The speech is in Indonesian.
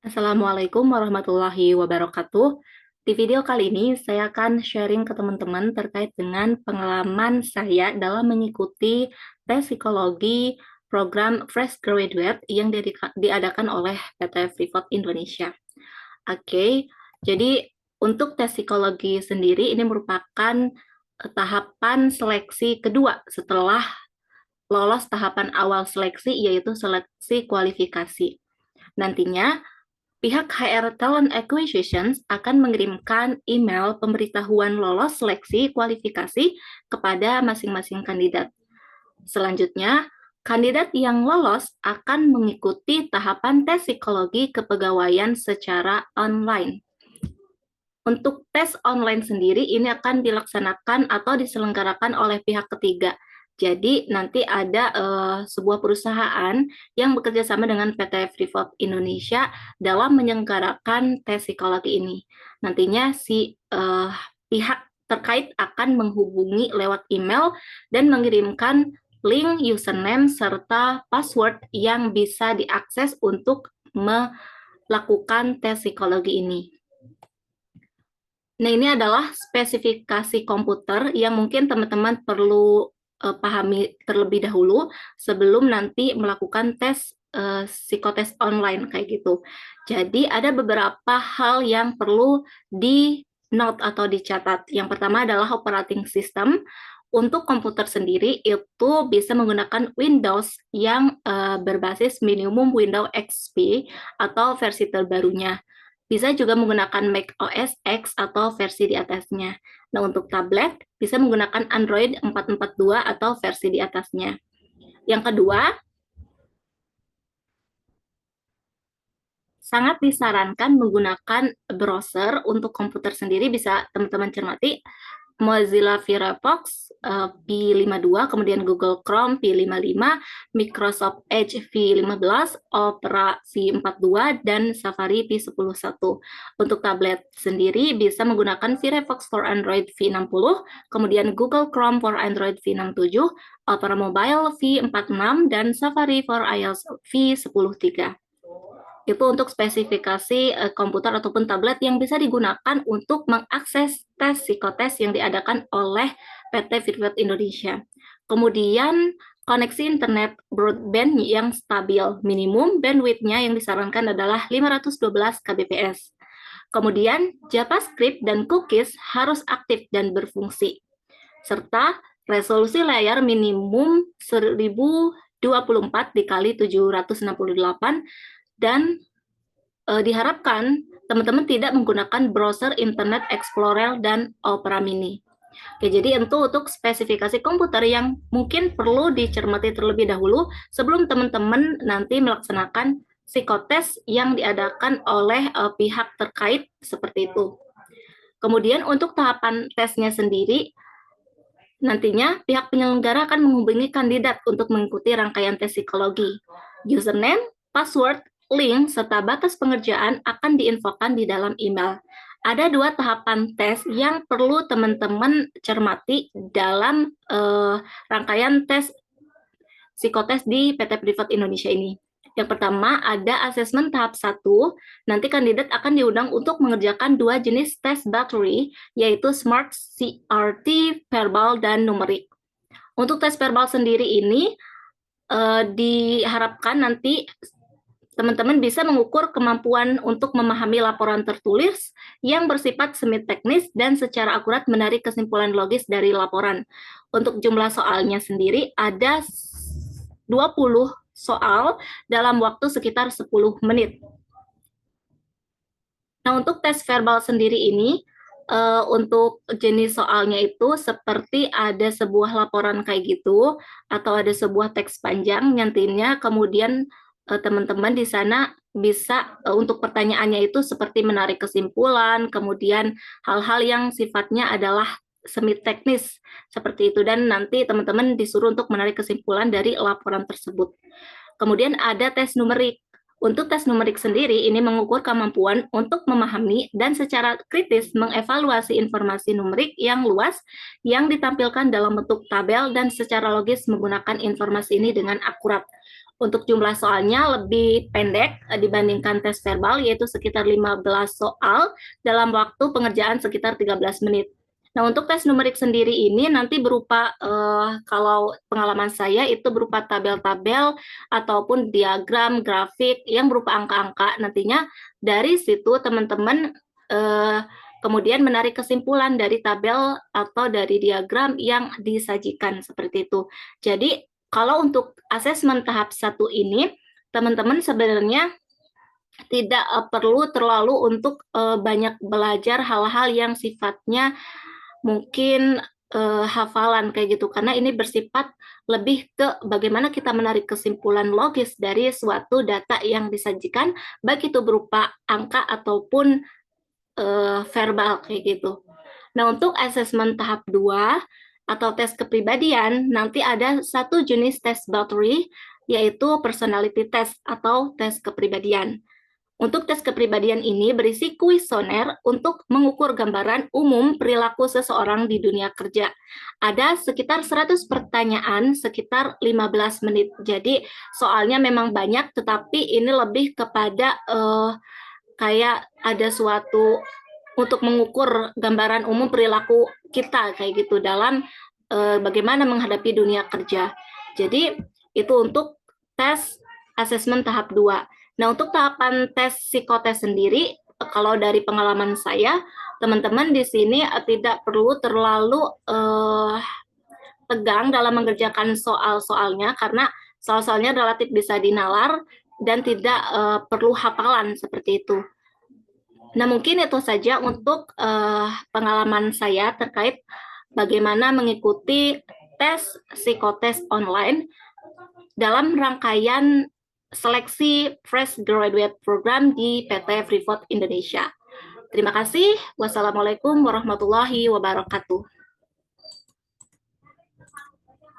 Assalamualaikum warahmatullahi wabarakatuh. Di video kali ini, saya akan sharing ke teman-teman terkait dengan pengalaman saya dalam mengikuti tes psikologi program Fresh Graduate yang diadakan oleh PT Freeport Indonesia. Oke, jadi untuk tes psikologi sendiri ini merupakan tahapan seleksi kedua setelah lolos tahapan awal seleksi, yaitu seleksi kualifikasi. Nantinya, pihak HR Talent Acquisition akan mengirimkan email pemberitahuan lolos seleksi kualifikasi kepada masing-masing kandidat. Selanjutnya, kandidat yang lolos akan mengikuti tahapan tes psikologi kepegawaian secara online. Untuk tes online sendiri ini akan dilaksanakan atau diselenggarakan oleh pihak ketiga. Jadi nanti ada sebuah perusahaan yang bekerja sama dengan PT Freeport Indonesia dalam menyelenggarakan tes psikologi ini. Nantinya si pihak terkait akan menghubungi lewat email dan mengirimkan link username serta password yang bisa diakses untuk melakukan tes psikologi ini. Nah, ini adalah spesifikasi komputer yang mungkin teman-teman perlu pahami terlebih dahulu sebelum nanti melakukan tes psikotes online kayak gitu. Jadi ada beberapa hal yang perlu di note atau dicatat. Yang pertama adalah operating system. Untuk komputer sendiri itu bisa menggunakan Windows yang berbasis minimum Windows XP atau versi terbarunya. Bisa juga menggunakan Mac OS X atau versi di atasnya. Nah, untuk tablet bisa menggunakan Android 442 atau versi di atasnya. Yang kedua, sangat disarankan menggunakan browser untuk komputer sendiri, bisa teman-teman cermati Mozilla Firefox V52, kemudian Google Chrome V55, Microsoft Edge V15, Opera V42, dan Safari V11. Untuk tablet sendiri bisa menggunakan Firefox for Android V60, kemudian Google Chrome for Android V67, Opera Mobile V46, dan Safari for iOS V13. Itu untuk spesifikasi komputer ataupun tablet yang bisa digunakan untuk mengakses tes psikotes yang diadakan oleh PT Freeport Indonesia. Kemudian koneksi internet broadband yang stabil, minimum bandwidth-nya yang disarankan adalah 512 kbps. Kemudian JavaScript dan cookies harus aktif dan berfungsi. Serta resolusi layar minimum 1024 dikali 768 dan diharapkan teman-teman tidak menggunakan browser Internet Explorer dan Opera Mini. Oke, jadi untuk spesifikasi komputer yang mungkin perlu dicermati terlebih dahulu sebelum teman-teman nanti melaksanakan psikotes yang diadakan oleh pihak terkait seperti itu. Kemudian untuk tahapan tesnya sendiri, nantinya pihak penyelenggara akan menghubungi kandidat untuk mengikuti rangkaian tes psikologi. Username, password, link, serta batas pengerjaan akan diinfokan di dalam email. Ada dua tahapan tes yang perlu teman-teman cermati dalam rangkaian tes psikotes di PT Freeport Indonesia ini. Yang pertama ada asesmen tahap 1, nanti kandidat akan diundang untuk mengerjakan dua jenis tes battery, yaitu Smart CRT, verbal, dan numerik. Untuk tes verbal sendiri ini diharapkan nanti teman-teman bisa mengukur kemampuan untuk memahami laporan tertulis yang bersifat semi teknis dan secara akurat menarik kesimpulan logis dari laporan. Untuk jumlah soalnya sendiri ada 20 soal dalam waktu sekitar 10 menit. Nah, untuk tes verbal sendiri ini, untuk jenis soalnya itu seperti ada sebuah laporan kayak gitu, atau ada sebuah teks panjang, nantinya kemudian teman-teman di sana bisa untuk pertanyaannya itu seperti menarik kesimpulan, kemudian hal-hal yang sifatnya adalah semi teknis seperti itu, dan nanti teman-teman disuruh untuk menarik kesimpulan dari laporan tersebut. Kemudian ada tes numerik. Untuk tes numerik sendiri ini mengukur kemampuan untuk memahami dan secara kritis mengevaluasi informasi numerik yang luas yang ditampilkan dalam bentuk tabel dan secara logis menggunakan informasi ini dengan akurat. Untuk jumlah soalnya lebih pendek dibandingkan tes verbal, yaitu sekitar 15 soal dalam waktu pengerjaan sekitar 13 menit. Nah, untuk tes numerik sendiri ini nanti berupa, kalau pengalaman saya itu berupa tabel-tabel ataupun diagram, grafik yang berupa angka-angka. Nantinya dari situ teman-teman kemudian menarik kesimpulan dari tabel atau dari diagram yang disajikan seperti itu. Jadi, kalau untuk asesmen tahap 1 ini, teman-teman sebenarnya tidak perlu terlalu untuk banyak belajar hal-hal yang sifatnya mungkin hafalan kayak gitu, karena ini bersifat lebih ke bagaimana kita menarik kesimpulan logis dari suatu data yang disajikan, baik itu berupa angka ataupun verbal kayak gitu. Nah, untuk asesmen tahap 2 atau tes kepribadian, nanti ada satu jenis tes battery, yaitu personality test atau tes kepribadian. Untuk tes kepribadian ini berisi kuesioner untuk mengukur gambaran umum perilaku seseorang di dunia kerja. Ada sekitar 100 pertanyaan, sekitar 15 menit. Jadi soalnya memang banyak, tetapi ini lebih kepada kayak ada suatu untuk mengukur gambaran umum perilaku kita kayak gitu dalam bagaimana menghadapi dunia kerja. Jadi itu untuk tes asesmen tahap 2. Nah, untuk tahapan tes psikotes sendiri, kalau dari pengalaman saya, teman-teman di sini tidak perlu terlalu tegang dalam mengerjakan soal-soalnya karena soal-soalnya relatif bisa dinalar dan tidak perlu hafalan seperti itu. Nah, mungkin itu saja untuk pengalaman saya terkait bagaimana mengikuti tes psikotes online dalam rangkaian seleksi Fresh Graduate Program di PT Freeport Indonesia. Terima kasih. Wassalamualaikum warahmatullahi wabarakatuh.